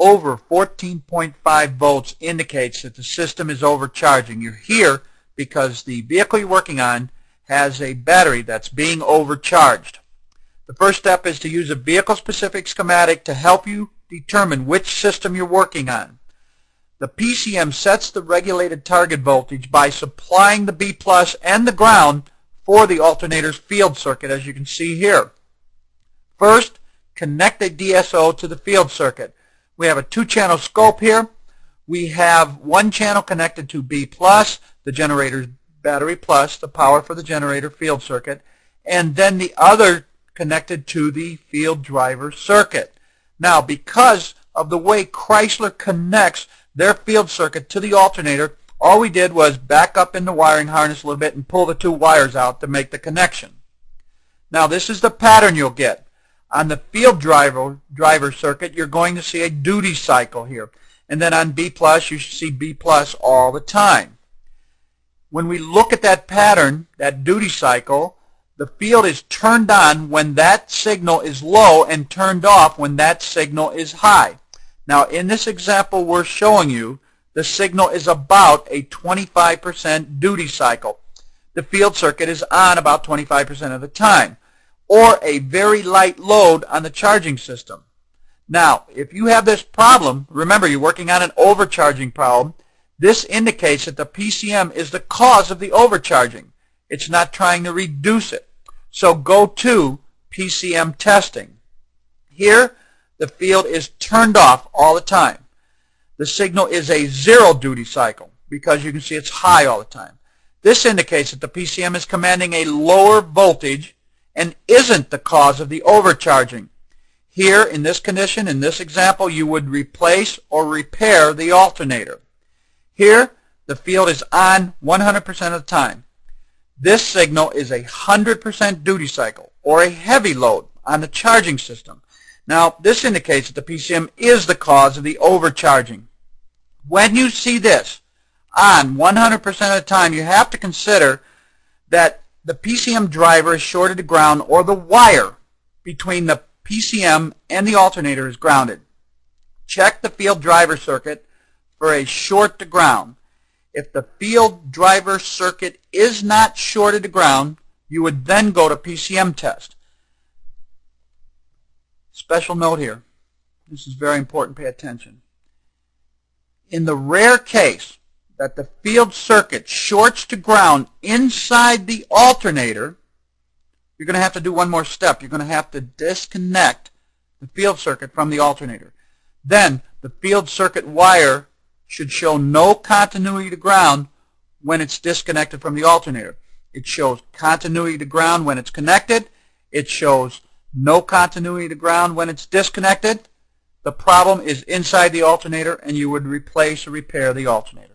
over 14.5 volts indicates that the system is overcharging. You're here because the vehicle you're working on has a battery that's being overcharged. The first step is to use a vehicle-specific schematic to help you determine which system you're working on. The PCM sets the regulated target voltage by supplying the B+ and the ground for the alternator's field circuit, as you can see here. First, connect a DSO to the field circuit. We have a 2-channel scope here. We have one channel connected to B+, the generator's battery plus, the power for the generator field circuit, and then the other connected to the field driver circuit. Now, because of the way Chrysler connects their field circuit to the alternator, all we did was back up in the wiring harness a little bit and pull the 2 wires out to make the connection. Now, this is the pattern you'll get. On the field driver circuit, you're going to see a duty cycle here. And then on B+, you should see B+ all the time. When we look at that pattern, that duty cycle, the field is turned on when that signal is low and turned off when that signal is high. Now, in this example we're showing you, the signal is about a 25% duty cycle. The field circuit is on about 25% of the time, or a very light load on the charging system. Now, if you have this problem, remember you're working on an overcharging problem, this indicates that the PCM is the cause of the overcharging. It's not trying to reduce it. So go to PCM testing. Here, the field is turned off all the time. The signal is a 0 duty cycle because you can see it's high all the time. This indicates that the PCM is commanding a lower voltage and isn't the cause of the overcharging. Here, in this condition, in this example, you would replace or repair the alternator. Here, the field is on 100% of the time. This signal is a 100% duty cycle, or a heavy load on the charging system. Now, this indicates that the PCM is the cause of the overcharging. When you see this on 100% of the time, you have to consider that the PCM driver is shorted to ground, or the wire between the PCM and the alternator is grounded. Check the field driver circuit for a short to ground. If the field driver circuit is not shorted to ground, you would then go to PCM test. Special note here. This is very important. Pay attention. In the rare case that the field circuit shorts to ground inside the alternator, you're going to have to do one more step. You're going to have to disconnect the field circuit from the alternator. Then the field circuit wire should show no continuity to ground when it's disconnected from the alternator. It shows continuity to ground when it's connected. It shows no continuity to ground when it's disconnected. The problem is inside the alternator, and you would replace or repair the alternator.